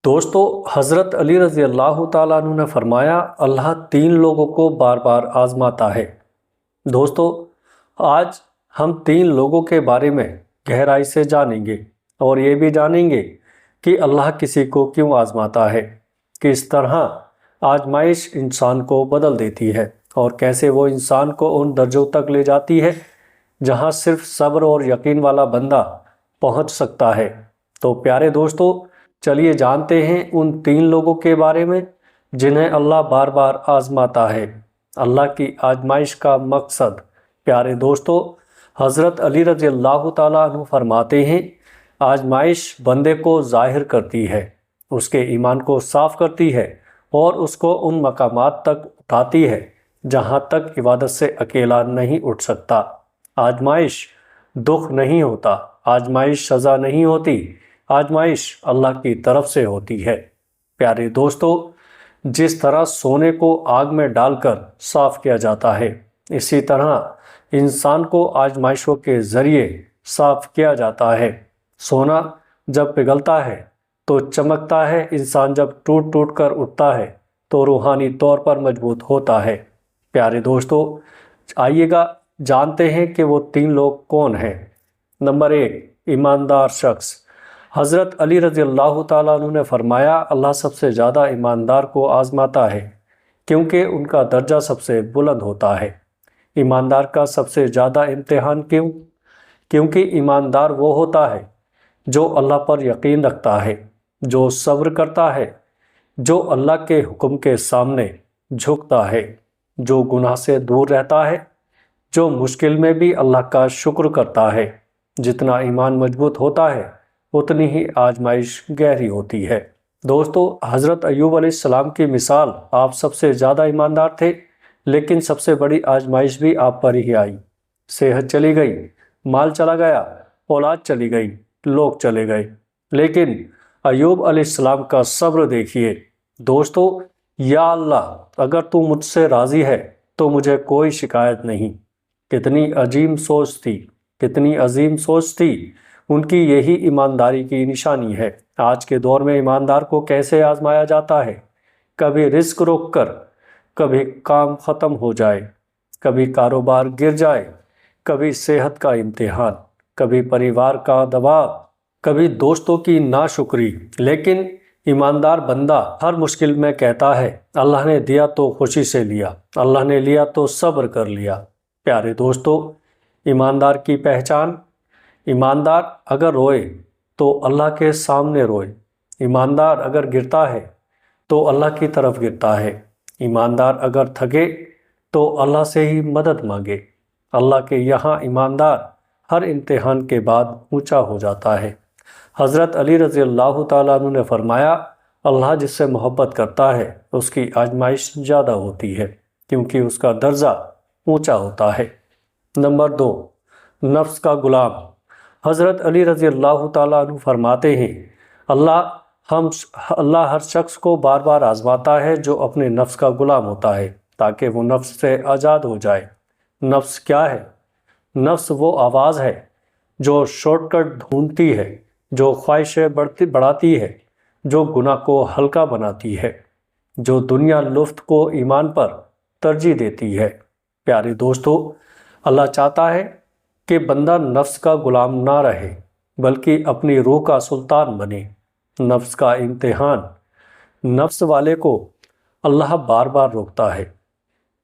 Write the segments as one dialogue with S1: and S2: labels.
S1: دوستو، حضرت علی رضی اللہ تعالیٰ عنہ نے فرمایا اللہ تین لوگوں کو بار بار آزماتا ہے۔ دوستو، آج ہم تین لوگوں کے بارے میں گہرائی سے جانیں گے اور یہ بھی جانیں گے کہ اللہ کسی کو کیوں آزماتا ہے، کس طرح آزمائش انسان کو بدل دیتی ہے اور کیسے وہ انسان کو ان درجوں تک لے جاتی ہے جہاں صرف صبر اور یقین والا بندہ پہنچ سکتا ہے۔ تو پیارے دوستو، چلیے جانتے ہیں ان تین لوگوں کے بارے میں جنہیں اللہ بار بار آزماتا ہے۔ اللہ کی آزمائش کا مقصد، پیارے دوستو، حضرت علی رضی اللہ تعالیٰ عنہ فرماتے ہیں، آزمائش بندے کو ظاہر کرتی ہے، اس کے ایمان کو صاف کرتی ہے اور اس کو ان مقامات تک اٹھاتی ہے جہاں تک عبادت سے اکیلا نہیں اٹھ سکتا۔ آزمائش دکھ نہیں ہوتا، آزمائش سزا نہیں ہوتی، آزمائش اللہ کی طرف سے ہوتی ہے۔ پیارے دوستو، جس طرح سونے کو آگ میں ڈال کر صاف کیا جاتا ہے، اسی طرح انسان کو آزمائشوں کے ذریعے صاف کیا جاتا ہے۔ سونا جب پگھلتا ہے تو چمکتا ہے، انسان جب ٹوٹ ٹوٹ کر اٹھتا ہے تو روحانی طور پر مضبوط ہوتا ہے۔ پیارے دوستو، آئیے گا جانتے ہیں کہ وہ تین لوگ کون ہیں۔ نمبر 1، ایماندار شخص۔ حضرت علی رضی اللہ تعالیٰ عنہ نے فرمایا اللہ سب سے زیادہ ایماندار کو آزماتا ہے کیونکہ ان کا درجہ سب سے بلند ہوتا ہے۔ ایماندار کا سب سے زیادہ امتحان کیوں؟ کیونکہ ایماندار وہ ہوتا ہے جو اللہ پر یقین رکھتا ہے، جو صبر کرتا ہے، جو اللہ کے حکم کے سامنے جھکتا ہے، جو گناہ سے دور رہتا ہے، جو مشکل میں بھی اللہ کا شکر کرتا ہے۔ جتنا ایمان مضبوط ہوتا ہے اتنی ہی آزمائش گہری ہوتی ہے۔ دوستو، حضرت ایوب علیہ السلام کی مثال، آپ سب سے زیادہ ایماندار تھے لیکن سب سے بڑی آزمائش بھی آپ پر ہی آئی۔ صحت چلی گئی، مال چلا گیا، اولاد چلی گئی، لوگ چلے گئے، لیکن ایوب علیہ السلام کا صبر دیکھیے۔ دوستو، یا اللہ، اگر تو مجھ سے راضی ہے تو مجھے کوئی شکایت نہیں۔ کتنی عظیم سوچ تھی، کتنی عظیم سوچ تھی ان کی۔ یہی ایمانداری کی نشانی ہے۔ آج کے دور میں ایماندار کو کیسے آزمایا جاتا ہے؟ کبھی رزق روک کر، کبھی کام ختم ہو جائے، کبھی کاروبار گر جائے، کبھی صحت کا امتحان، کبھی پریوار کا دباؤ، کبھی دوستوں کی ناشکری۔ لیکن ایماندار بندہ ہر مشکل میں کہتا ہے اللہ نے دیا تو خوشی سے لیا، اللہ نے لیا تو صبر کر لیا۔ پیارے دوستو، ایماندار کی پہچان، ایماندار اگر روئے تو اللہ کے سامنے روئے، ایماندار اگر گرتا ہے تو اللہ کی طرف گرتا ہے، ایماندار اگر تھکے تو اللہ سے ہی مدد مانگے۔ اللہ کے یہاں ایماندار ہر امتحان کے بعد اونچا ہو جاتا ہے۔ حضرت علی رضی اللہ تعالیٰ عنہ نے فرمایا اللہ جس سے محبت کرتا ہے اس کی آزمائش زیادہ ہوتی ہے کیونکہ اس کا درجہ اونچا ہوتا ہے۔ نمبر 2، نفس کا غلام۔ حضرت علی رضی اللہ تعالیٰ عنہ فرماتے ہیں اللہ ہر شخص کو بار بار آزماتا ہے جو اپنے نفس کا غلام ہوتا ہے تاکہ وہ نفس سے آزاد ہو جائے۔ نفس کیا ہے؟ نفس وہ آواز ہے جو شارٹ کٹ ڈھونڈتی ہے، جو خواہشیں بڑھاتی ہے، جو گناہ کو ہلکا بناتی ہے، جو دنیا لطف کو ایمان پر ترجیح دیتی ہے۔ پیارے دوستو، اللہ چاہتا ہے کہ بندہ نفس کا غلام نہ رہے بلکہ اپنی روح کا سلطان بنے۔ نفس کا امتحان، نفس والے کو اللہ بار بار روکتا ہے،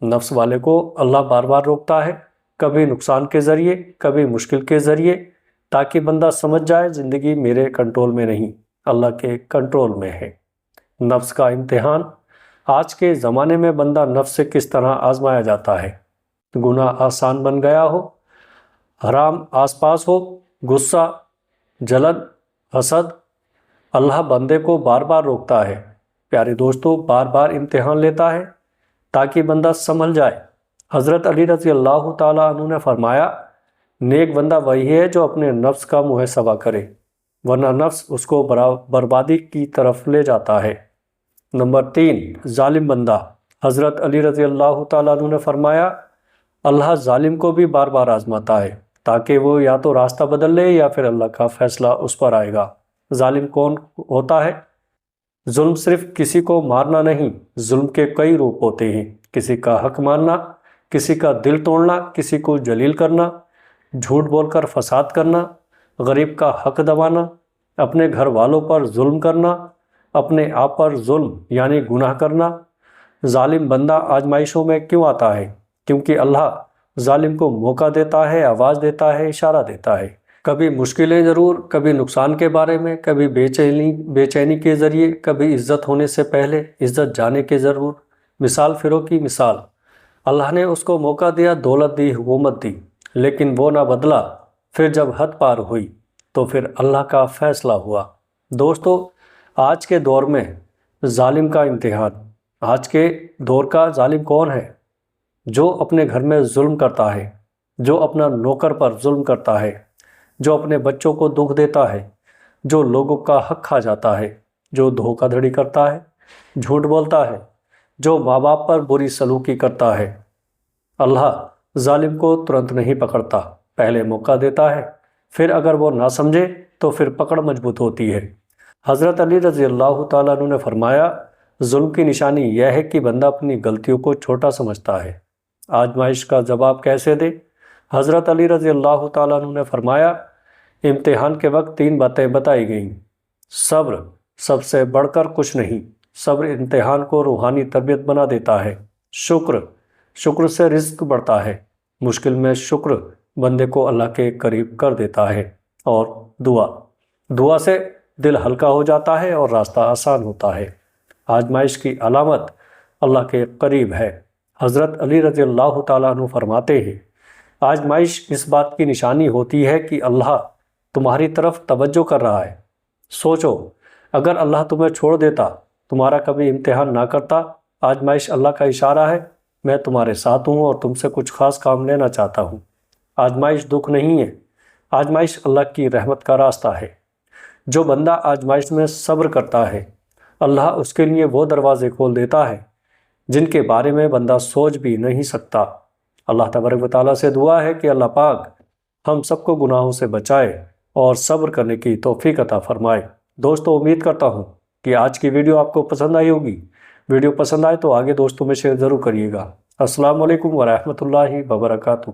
S1: نفس والے کو اللہ بار بار روکتا ہے، کبھی نقصان کے ذریعے، کبھی مشکل کے ذریعے، تاکہ بندہ سمجھ جائے زندگی میرے کنٹرول میں نہیں، اللہ کے کنٹرول میں ہے۔ نفس کا امتحان، آج کے زمانے میں بندہ نفس سے کس طرح آزمایا جاتا ہے۔ گناہ آسان بن گیا ہو، حرام آس پاس ہو، غصہ، جلن، حسد، اللہ بندے کو بار بار روکتا ہے۔ پیارے دوستو، بار بار امتحان لیتا ہے تاکہ بندہ سنبھل جائے۔ حضرت علی رضی اللہ تعالیٰ عنہ نے فرمایا نیک بندہ وہی ہے جو اپنے نفس کا محاسبہ کرے، ورنہ نفس اس کو بربادی کی طرف لے جاتا ہے۔ نمبر 3، ظالم بندہ۔ حضرت علی رضی اللہ تعالیٰ عنہ نے فرمایا اللہ ظالم کو بھی بار بار آزماتا ہے تاکہ وہ یا تو راستہ بدل لے یا پھر اللہ کا فیصلہ اس پر آئے گا۔ ظالم کون ہوتا ہے؟ ظلم صرف کسی کو مارنا نہیں، ظلم کے کئی روپ ہوتے ہیں۔ کسی کا حق ماننا، کسی کا دل توڑنا، کسی کو ذلیل کرنا، جھوٹ بول کر فساد کرنا، غریب کا حق دبانا، اپنے گھر والوں پر ظلم کرنا، اپنے آپ پر ظلم یعنی گناہ کرنا۔ ظالم بندہ آزمائشوں میں کیوں آتا ہے؟ کیونکہ اللہ ظالم کو موقع دیتا ہے، آواز دیتا ہے، اشارہ دیتا ہے۔ کبھی مشکلیں ضرور، کبھی نقصان کے بارے میں، کبھی بے چینی کے ذریعے، کبھی عزت ہونے سے پہلے عزت جانے کے ضرور۔ مثال فرو کی مثال، اللہ نے اس کو موقع دیا، دولت دی، حکومت دی، لیکن وہ نہ بدلا۔ پھر جب حد پار ہوئی تو پھر اللہ کا فیصلہ ہوا۔ دوستو، آج کے دور میں ظالم کا امتحان، آج کے دور کا ظالم کون ہے؟ جو اپنے گھر میں ظلم کرتا ہے، جو اپنا نوکر پر ظلم کرتا ہے، جو اپنے بچوں کو دکھ دیتا ہے، جو لوگوں کا حق کھا جاتا ہے، جو دھوکہ دھڑی کرتا ہے، جھوٹ بولتا ہے، جو ماں باپ پر بری سلوکی کرتا ہے۔ اللہ ظالم کو ترنت نہیں پکڑتا، پہلے موقع دیتا ہے، پھر اگر وہ نہ سمجھے تو پھر پکڑ مضبوط ہوتی ہے۔ حضرت علی رضی اللہ تعالیٰ عنہ نے فرمایا، ظلم کی نشانی یہ ہے کہ بندہ اپنی غلطیوں کو چھوٹا سمجھتا ہے۔ آزمائش کا جواب کیسے دے؟ حضرت علی رضی اللہ تعالیٰ عنہ نے فرمایا، امتحان کے وقت 3 باتیں بتائی گئیں۔ صبر سب سے بڑھ کر کچھ نہیں، صبر امتحان کو روحانی تربیت بنا دیتا ہے۔ شکر سے رزق بڑھتا ہے، مشکل میں شکر بندے کو اللہ کے قریب کر دیتا ہے۔ اور دعا سے دل ہلکا ہو جاتا ہے اور راستہ آسان ہوتا ہے۔ آزمائش کی علامت اللہ کے قریب ہے۔ حضرت علی رضی اللہ تعالیٰ عنہ فرماتے ہیں، آزمائش اس بات کی نشانی ہوتی ہے کہ اللہ تمہاری طرف توجہ کر رہا ہے۔ سوچو، اگر اللہ تمہیں چھوڑ دیتا، تمہارا کبھی امتحان نہ کرتا، آزمائش اللہ کا اشارہ ہے، میں تمہارے ساتھ ہوں اور تم سے کچھ خاص کام لینا چاہتا ہوں۔ آزمائش دکھ نہیں ہے، آزمائش اللہ کی رحمت کا راستہ ہے۔ جو بندہ آزمائش میں صبر کرتا ہے، اللہ اس کے لیے وہ دروازے کھول دیتا ہے جن کے بارے میں بندہ سوچ بھی نہیں سکتا۔ اللہ تبارک و تعالیٰ سے دعا ہے کہ اللہ پاک ہم سب کو گناہوں سے بچائے اور صبر کرنے کی توفیق عطا فرمائے۔ دوستو، امید کرتا ہوں کہ آج کی ویڈیو آپ کو پسند آئی ہوگی۔ ویڈیو پسند آئے تو آگے دوستوں میں شیئر ضرور کریے گا۔ السلام علیکم ورحمۃ اللہ وبرکاتہ۔